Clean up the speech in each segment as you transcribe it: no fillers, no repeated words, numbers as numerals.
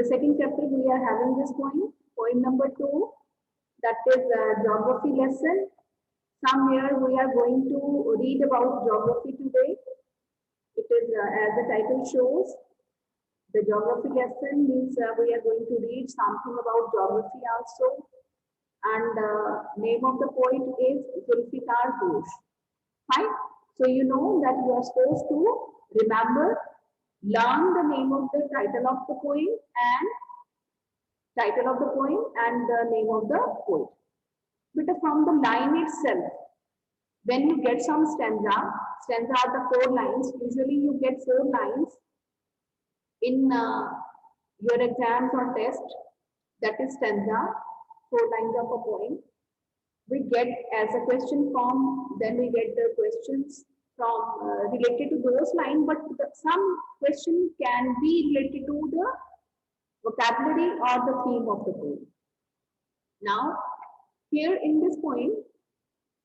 the second chapter we are having this point number 2, that is geography lesson. Somewhere we are going to read about geography today. It is as the title shows, the geography lesson means we are going to read something about geography also. And name of the poet is Zulfikar Ghosh. Fine. So you know that you are supposed to remember, learn the name of the title of the poem and the name of the poet. But from the line itself, when you get some stanza are the 4 lines. Usually you get 4 lines in your exams or test. That is stanza, 4 lines of a poem. We get as a question form, then we get the questions from related to those lines, but some question can be related to the vocabulary or the theme of the poem. Now, here in this poem,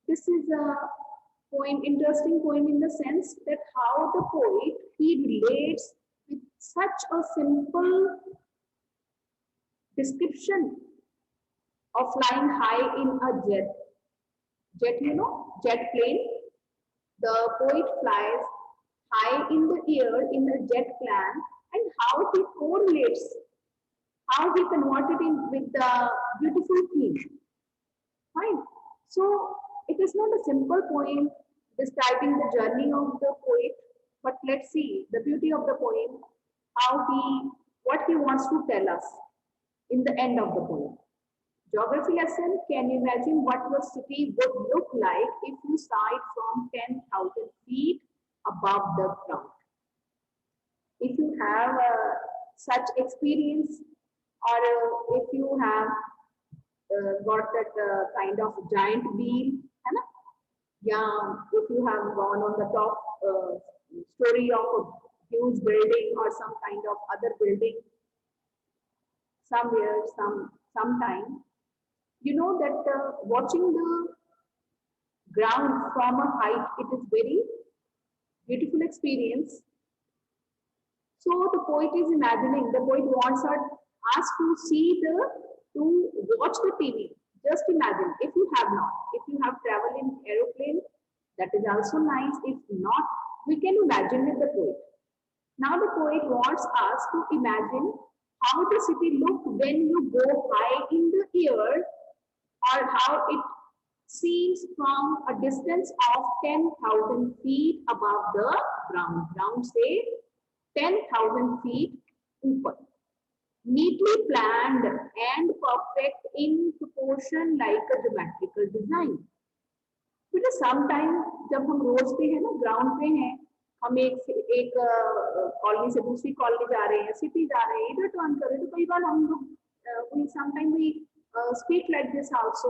this is a poem, interesting poem in the sense that how the poet, he relates with such a simple description of flying high in a jet. Jet, you know, jet plane. The poet flies high in the air in a jet plane, and how he correlates, how he converted in with the beautiful theme. Fine. So it is not a simple poem describing the journey of the poet, but let's see the beauty of the poem, what he wants to tell us in the end of the poem. Geography lesson, can you imagine what your city would look like if you saw it from 10,000 feet above the ground? If you have such experience, or if you have got that kind of giant wheel, yeah, if you have gone on the top story of a huge building or some kind of other building somewhere, sometime, you know that watching the ground from a height, it is very beautiful experience. So the poet is imagining, the poet wants us to watch the TV. Just imagine, if you have traveled in aeroplane, that is also nice. If not, we can imagine with the poet. Now the poet wants us to imagine how the city looked when you go high in the air, or how it seems from a distance of 10,000 feet above the ground. Ground say 10,000 feet upar. Neatly planned and perfect in proportion like a geometrical design. बेटा sometime जब हम road पे हैं ना, ground पे हैं, हम एक कॉलोनी से दूसरी कॉलोनी जा रहे हैं, सिटी जा रहे हैं, इधर टर्न कर रहे हैं, तो कई बार हम लोग sometime we speak like this also,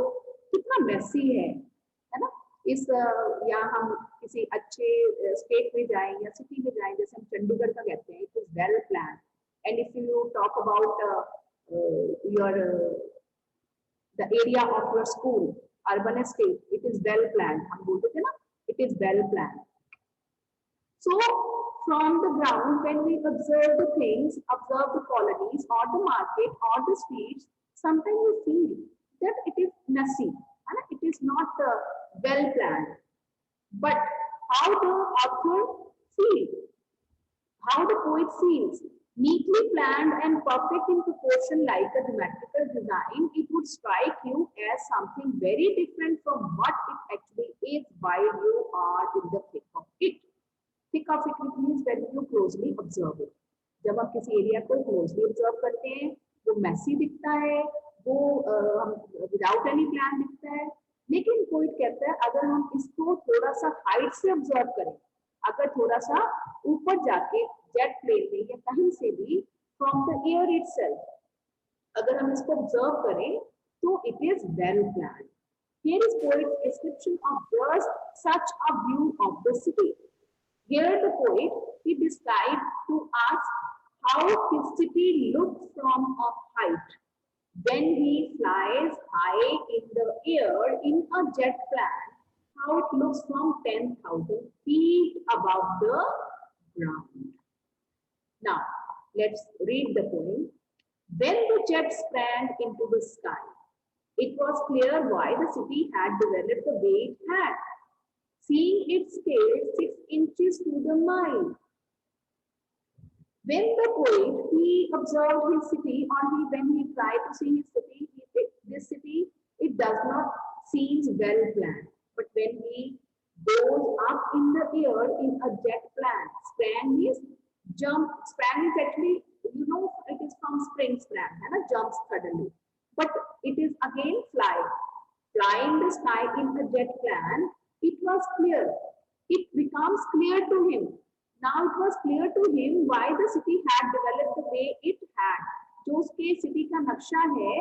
कितना मेसी है ना। इस या हम किसी अच्छे स्टेट में जाएं या सिटी में जाएं, जैसे हम चंडीगढ़ का कहते हैं, it is well plan. And if you talk about your the area of your school, urban estate, it is well planned. हम बोलते थे ना, it is well planned. So from the ground, when we observe the things, observe the colonies or the market or the streets, sometimes we feel that it is messy and it is not well planned. But how the author feels, how the poet feels, neatly planned and perfect in proportion like a geometrical design, it would strike you as something very different from what it actually is while you are in the thick of it. Thick of it means when you closely observe it. जब आप किसी area को closely observe करते हैं, वो messy दिखता है, वो without any plan दिखता है, लेकिन कोई कहता है अगर हम इसको थोड़ा सा height से observe करें, अगर थोड़ा सा ऊपर जाके जेट प्लेन में या कहीं से भी फ्रॉम द एयर इटसेल्फ अगर हम इसको ऑब्जर्व करें, तो it is well planned. Here is poet description of just such a view of the city. Here the poet he describe to us how his city looks from a height when he flies high in the air in a jet plane, how it looks from 10,000 feet above the ground. Now, let's read the poem. When the jet sprang into the sky, it was clear why the city had developed the way it had, seeing its scale 6 inches to the mile. When the poet he observed his city, or when he tried to see his city, this city it does not seems well planned. But when he goes up in the air in a jet plane, sprang is jump. Sprang is actually it is from spring sprang and a jump suddenly. But it is again fly. Flying the sky in a jet plane, it was clear. It becomes clear to him. Now it was clear to him why the city had developed the way it had. जो उसके city का नक्शा है,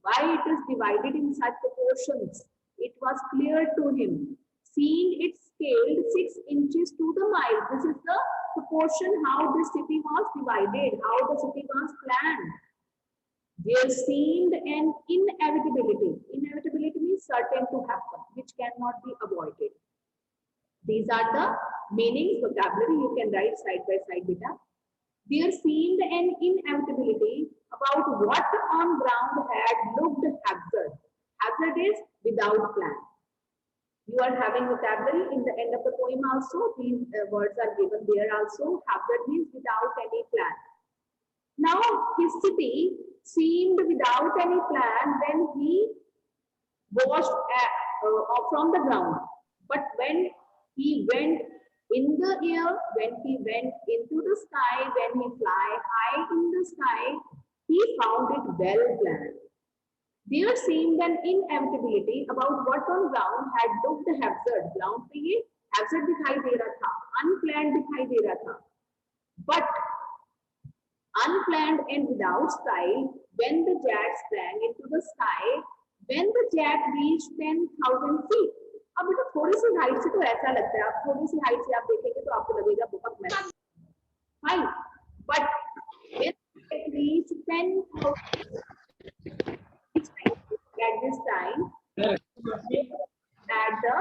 why it is divided in such proportions. It was clear to him. Seeing it scaled 6 inches to the mile. This is the proportion how the city was divided, how the city was planned. There seemed an inevitability. Inevitability means certain to happen, which cannot be avoided. These are the meanings, vocabulary you can write side by side, beta. There seemed an inevitability about what on ground had looked hazard. Hazard is without plan. You are having vocabulary in the end of the poem also. These words are given there also. Hazard means without any plan. Now his city seemed without any plan when he watched from the ground. But when he went in the air, when he went into the sky, when he fly high in the sky, he found it well planned. There seemed an inevitability about what on ground had looked hazard. Ground पे ये hazard दिखाई दे रहा था, unplanned दिखाई दे रहा था. But unplanned and without style, when the jet sprang into the sky, when the jet reached 10,000 feet. अब बेटा थोड़ी सी हाइट से तो ऐसा लगता है, आप थोड़ी सी हाइट से आप देखेंगे तो आपको लगेगा बहुत महंगा. Fine, but when it reached 10,000 at this time, at the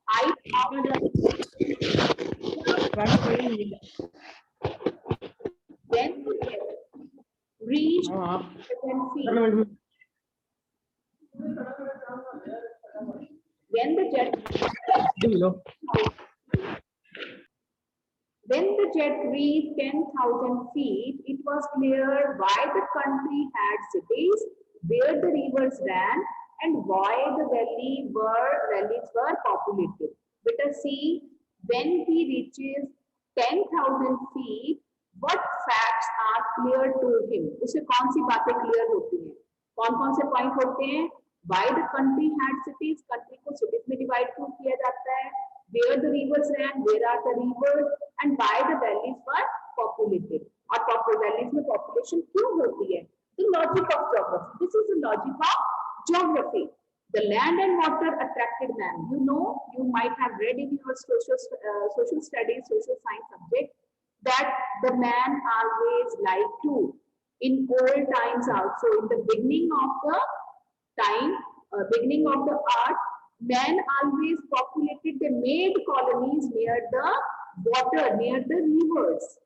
height of the when it reached 10,000 feet, when the jet reached 10,000 feet, it was clear why the country had cities, where the rivers ran, and why the valleys were populated. Let us see, when he reaches 10,000 feet, what facts are clear to him? उसे कौन सी बातें clear होती हैं? कौन-कौन से point होते हैं? Why the country had cities? Country को cities में divide क्यों किया जाता है? Where the rivers ran? Where are the rivers? And why the valleys were populated? और valleys में population क्यों होती है? The logic of geography. This is the logic of geography. The land and water attracted man. You know, you might have read in your social studies, social science subject that the man always liked to. In old times also, in the beginning of the time, beginning of the earth, men always populated, they made colonies near the water, near the rivers.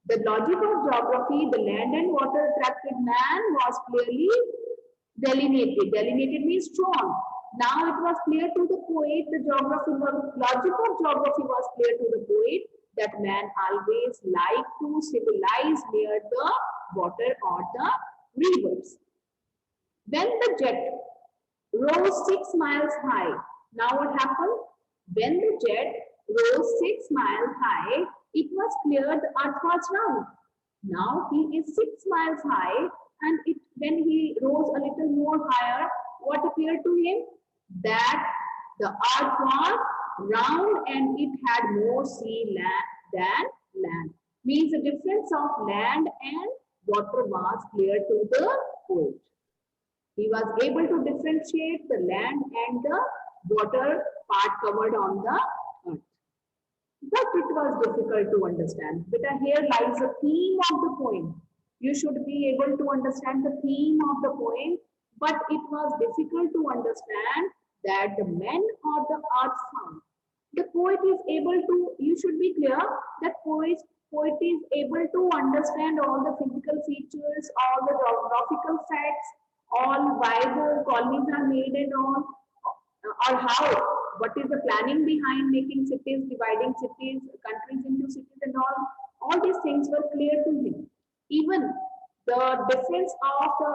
The logic of geography, the land and water attracted man was clearly delineated. Delineated means shown. Now it was clear to the poet, the geography, the logic of geography was clear to the poet that man always liked to civilize near the water or the rivers. When the jet rose 6 miles high, now what happened? When the jet rose 6 miles high, it was clear the earth was round. Now he is 6 miles high, and when he rose a little more higher, what appeared to him? That the earth was round and it had more sea than land. Means the difference of land and water was clear to the poet. He was able to differentiate the land and the water part covered on the earth. But it was difficult to understand. But here lies the theme of the poem. You should be able to understand the theme of the poem, but it was difficult to understand that the men or the earth found. The poet is able to, you should be clear that Poet is able to understand all the physical features, all the geographical facts, all why the colonies are made and all, or how, what is the planning behind making cities, dividing cities, countries into cities and all these things were clear to him. Even the difference of the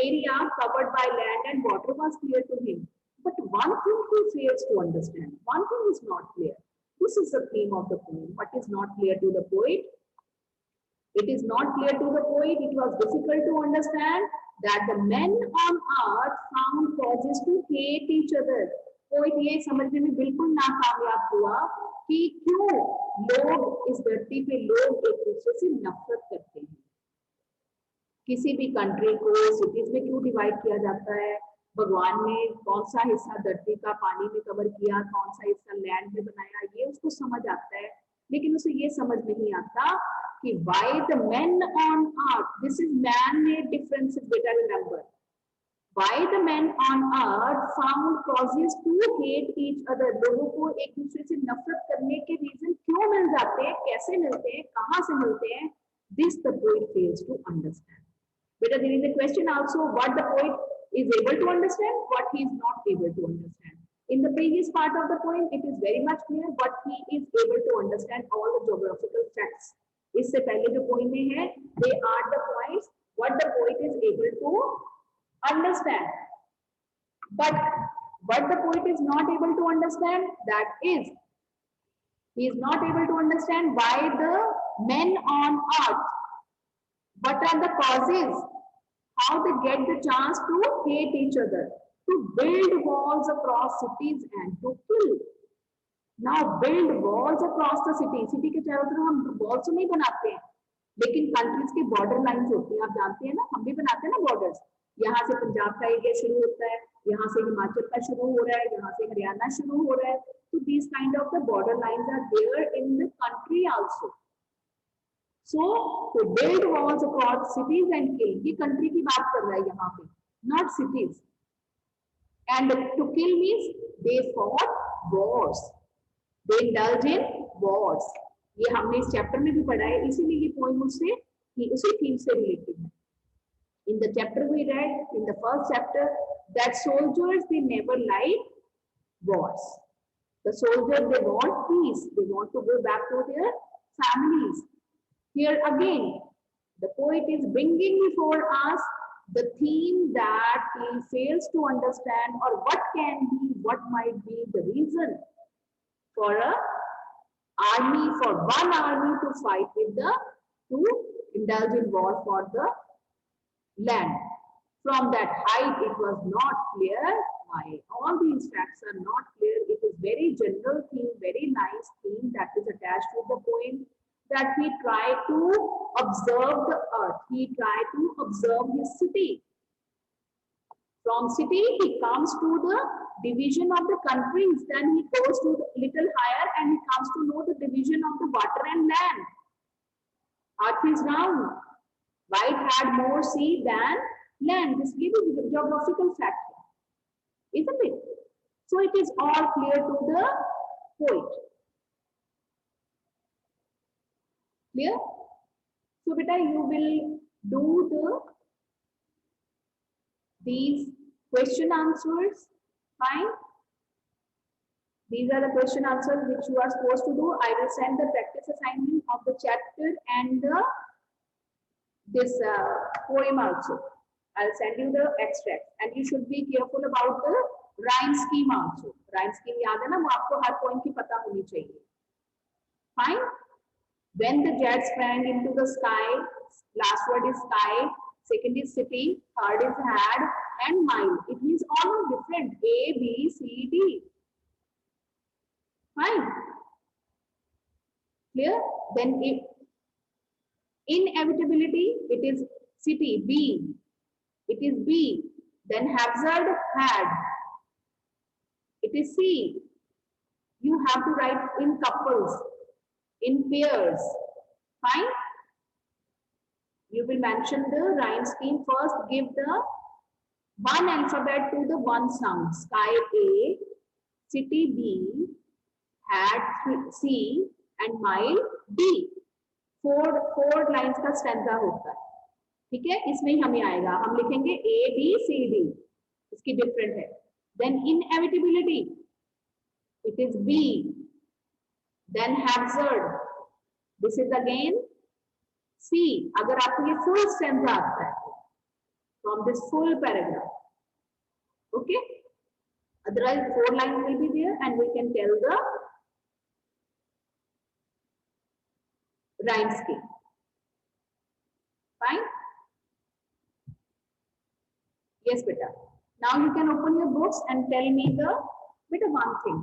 area covered by land and water was clear to him. But one thing he fails to understand, one thing is not clear. This is the theme of the poem. What is not clear to the poet? It is not clear to the poet. It was difficult to understand that the men on earth found causes to hate each other. Poet ये समझने में बिल्कुल नाकामयाब हुआ कि क्यों लोग इस धरती पे लोग एक दूसरे से नफरत करते हैं. किसी भी कंट्री को सिटीज में क्यों डिवाइड किया जाता है? भगवान ने कौन सा हिस्सा धरती का पानी में कवर किया, कौन सा हिस्सा लैंड में बनाया, ये उसको समझ आता है. लेकिन उसे ये समझ नहीं आता कि why the men on earth, this is man-made differences, बेटा remember, why the men on earth found causes to hate each other. लोगों को एक दूसरे से नफरत करने के रीजन क्यों मिल जाते हैं, कैसे मिलते हैं, कहाँ से मिलते हैं? This the poet fails to understand. But there is a question also what the poet is able to understand, what he is not able to understand. In the previous part of the poem, it is very much clear what he is able to understand all the geographical facts. इससे पहले जो poem में है, they are the points what the poet is able to understand. But what the poet is not able to understand, that is, he is not able to understand why the men on earth, what are the causes, how they get the chance to hate each other, to build walls across cities and to kill. Now build walls across the city. City के चारों तरफ हम walls तो नहीं बनाते हैं, लेकिन countries की border lines होती हैं, आप जानते हैं ना, हम भी बनाते हैं ना borders. यहाँ से पंजाब का एरिया शुरू होता है, यहाँ से हिमाचल का शुरू हो रहा है, यहाँ से हरियाणा शुरू हो रहा है. So these kind of the border lines are there in the country also. So to build walls across cities and kill, ये country की बात कर रहा है यहाँ पे, not cities. And to kill means they fought wars, they indulge in wars. ये हमने इस chapter में भी पढ़ा है, इसीलिए ये poem उससे उसी theme से related है. In the chapter we read, in the first chapter, that soldiers they never like wars. The soldiers they want peace, they want to go back to their families. Here again, the poet is bringing before us the theme that he fails to understand, or what can be, what might be the reason for a army, for one army to fight with to indulge in war for the land. From that height, it was not clear why. All these facts are not clear. It is very general theme, very nice theme that is attached to the poem, that he tried to observe the earth. He tried to observe his city. From city, he comes to the division of the countries. Then he goes to the little higher and he comes to know the division of the water and land. Earth is round. White had more sea than land. This is a geographical fact, isn't it? So it is all clear to the poet. Clear? So beta, you will do these question answers. Fine. These are the question answers which you are supposed to do. I will send the practice assignment of the chapter and this poem also. I'll send you the extract, and you should be careful about the rhyme scheme also. Rhyme scheme याद है ना, वो आपको हर poem की पता होनी चाहिए. Fine. When the jet sprang into the sky, last word is sky, second is city, third is had, and mile. It means all are different. A, B, C, D. Fine. Clear? Then if inevitability, it is city, B. It is B. Then hazard, had. It is C. You have to write in couples, in pairs. Fine. You will mention the rhyme scheme first. Give the one alphabet to the one sound. Sky A, city B, had C, and mile D. Four lines का stanza होता है, ठीक है, इसमें ही हमें आएगा, हम लिखेंगे ए बी सी डी, इसकी डिफरेंट है। Then inevitability it is B, then absurd this is again C. अगर आपको ये फुल स्टैंजा आता है from this full paragraph, okay, otherwise 4 lines will be there and we can tell the rhyme scheme. Fine. Yes beta, now you can open your books and tell me the beta one thing.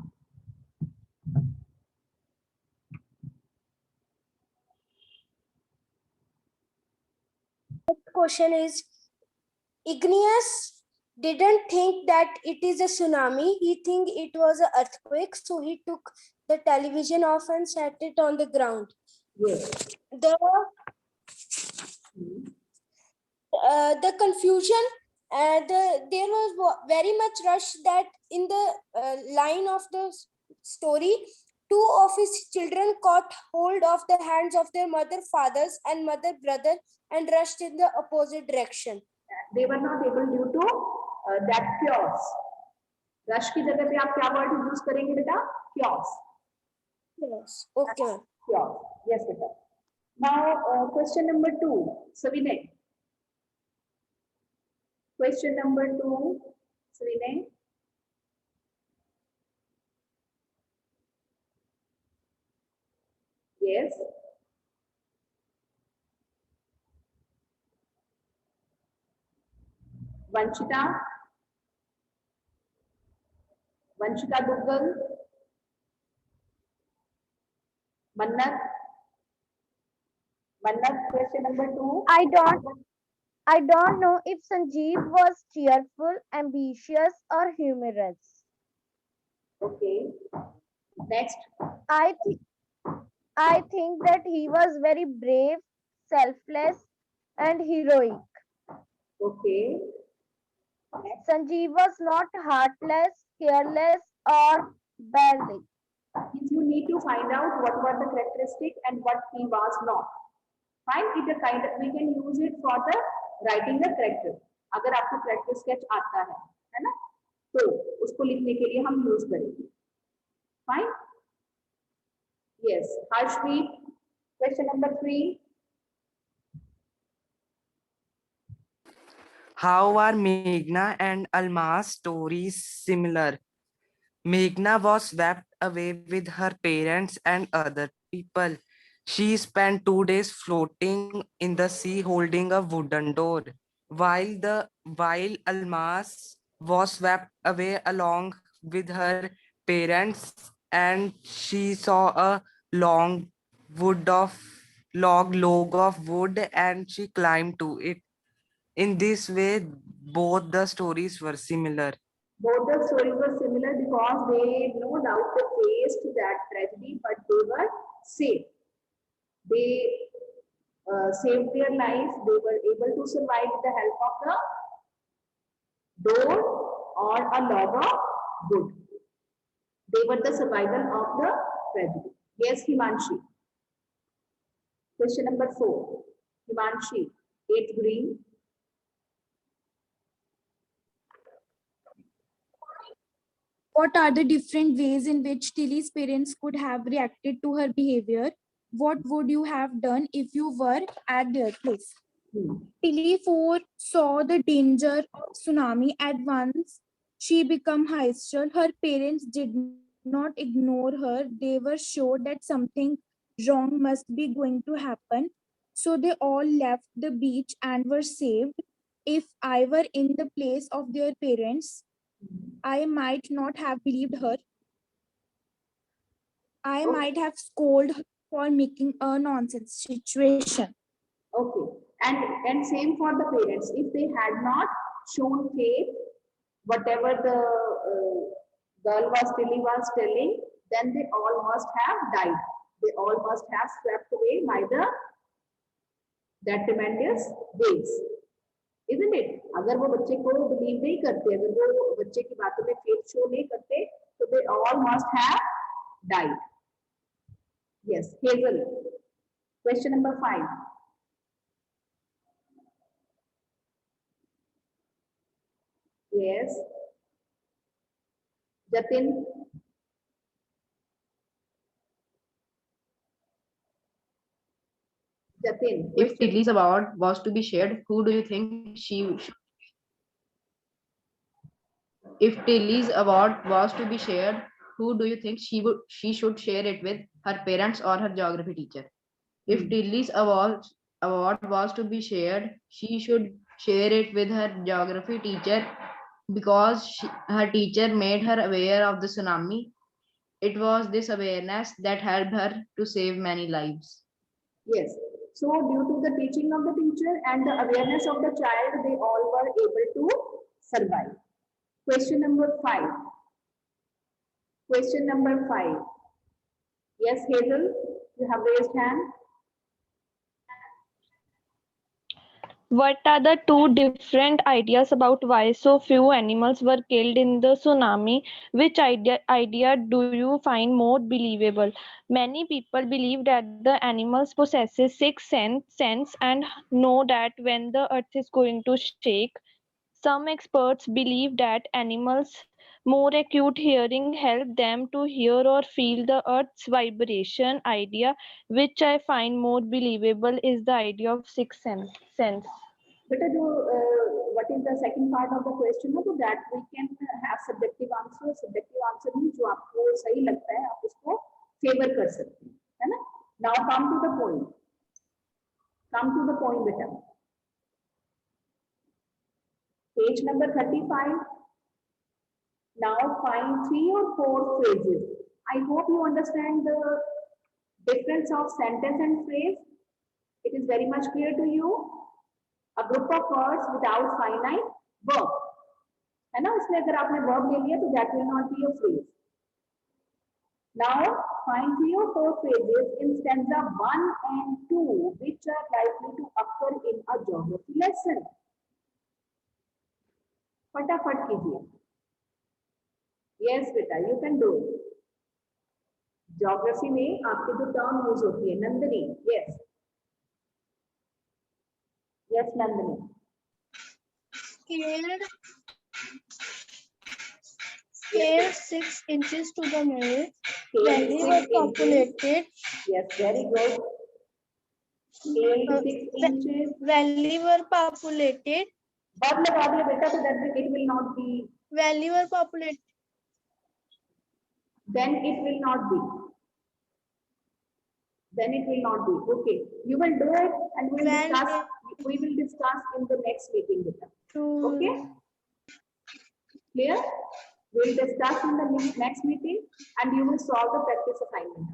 The question is, Igneous didn't think that it is a tsunami. He think it was an earthquake. So he took the television off and set it on the ground. Yes. The confusion, there was very much rush that in the line of the story, two of his children caught hold of the hands of their mother, fathers, and mother, brother, and rushed in the opposite direction. They were not able due to that chaos. Rush की जगह पे आप क्या word use करेंगे बेटा? Chaos. Yes. Okay. Chaos. Yes बेटा. Now question number 2, Savinay. Question number 2, Savinay. Yes. Vanshika. Vanshika Duggal. Mannat. Mannat, question number 2. I don't know if Sanjeev was cheerful, ambitious, or humorous. Okay. Next. I think that he was very brave, selfless, and heroic. Okay. Sanjeev was not heartless, careless, or basic. You need to find out what were the characteristics and what he was not. Find it a kind of, we can use it for the writing the character. अगर आपको character sketch आता है ना, तो उसको लिखने के लिए हम use करेंगे. Fine. Yes. Harshpreet, question number 3. How are Meghna and Alma's stories similar? Meghna was swept away with her parents and other people. She spent 2 days floating in the sea holding a wooden door, while Almas was swept away along with her parents, and she saw a long log of wood, and she climbed to it. In this way, both the stories were similar. Both the stories were similar because they no doubt faced that tragedy, but they were safe. They saved their lives. They were able to survive with the help of the door or a log of wood. They were the survival of the tragedy. Yes, Himanshi. Question number 4. Himanshi, 8th green. What are the different ways in which Tilly's parents could have reacted to her behavior? What would you have done if you were at their place? Tilly foresaw the danger of tsunami at once. She became hysterical. Her parents did not ignore her. They were sure that something wrong must be going to happen. So they all left the beach and were saved. If I were in the place of their parents, I might not have believed her. I might have scolded her for making a nonsense situation. Okay, and same for the parents. If they had not shown faith, whatever the girl Tilly was telling, then they all must have died. They all must have swept away by that tremendous waves. Isn't it? अगर वो बच्चे को believe नहीं करते, अगर वो बच्चे की बातों में faith show नहीं करते, तो they all must have died. Yes, Hazel. Question number 5. Yes. Jatin. Jatin. If Tilly's award was to be shared, who do you think if Tilly's award was to be shared, who do you think she should share it with, her parents or her geography teacher? If Tilly's award was to be shared, she should share it with her geography teacher because her teacher made her aware of the tsunami. It was this awareness that helped her to save many lives. Yes. So due to the teaching of the teacher and the awareness of the child, they all were able to survive. Question number 5. Question number 5. Yes, Hazel, you have raised hand. What are the two different ideas about why so few animals were killed in the tsunami? Which idea do you find more believable? Many people believe that the animals possesses sixth sense and know that when the earth is going to shake. Some experts believe that animals' more acute hearing help them to hear or feel the earth's vibration idea, which I find more believable is the idea of sixth sense. Beta, what is the second part of the question? So that we can have subjective answer. Subjective answer means जो आपको सही लगता है आप उसको favor कर सकते हैं, है ना? Now come to the point. Come to the point, beta. Page number 35. Now find 3 or 4 phrases. I hope you understand the difference of sentence and phrase. It is very much clear to you. A group of words without finite verb. है ना? इसलिए अगर आपने verb ले लिया तो that will not be a phrase. Now find 3 or 4 phrases in stanza 1 and 2 which are likely to occur in a geography lesson. फटाफट कीजिए. Yes बेटा, you can do it. Geography में आपके जो term use होती है, Nandini. Yes. Yes, Nandini. Scale 6 inches to the middle. Scale Valley 6 were inches. populated. Yes, very good. Scale 6 inches. Valley were populated. Verb लगा दिया बेटा तो that it will not be. Valley were populated. Then it will not be. Then it will not be. Okay, you will do it and we will discuss. We will discuss in the next meeting with them. Okay. Clear? We will discuss in the next meeting and you will solve the practice assignment.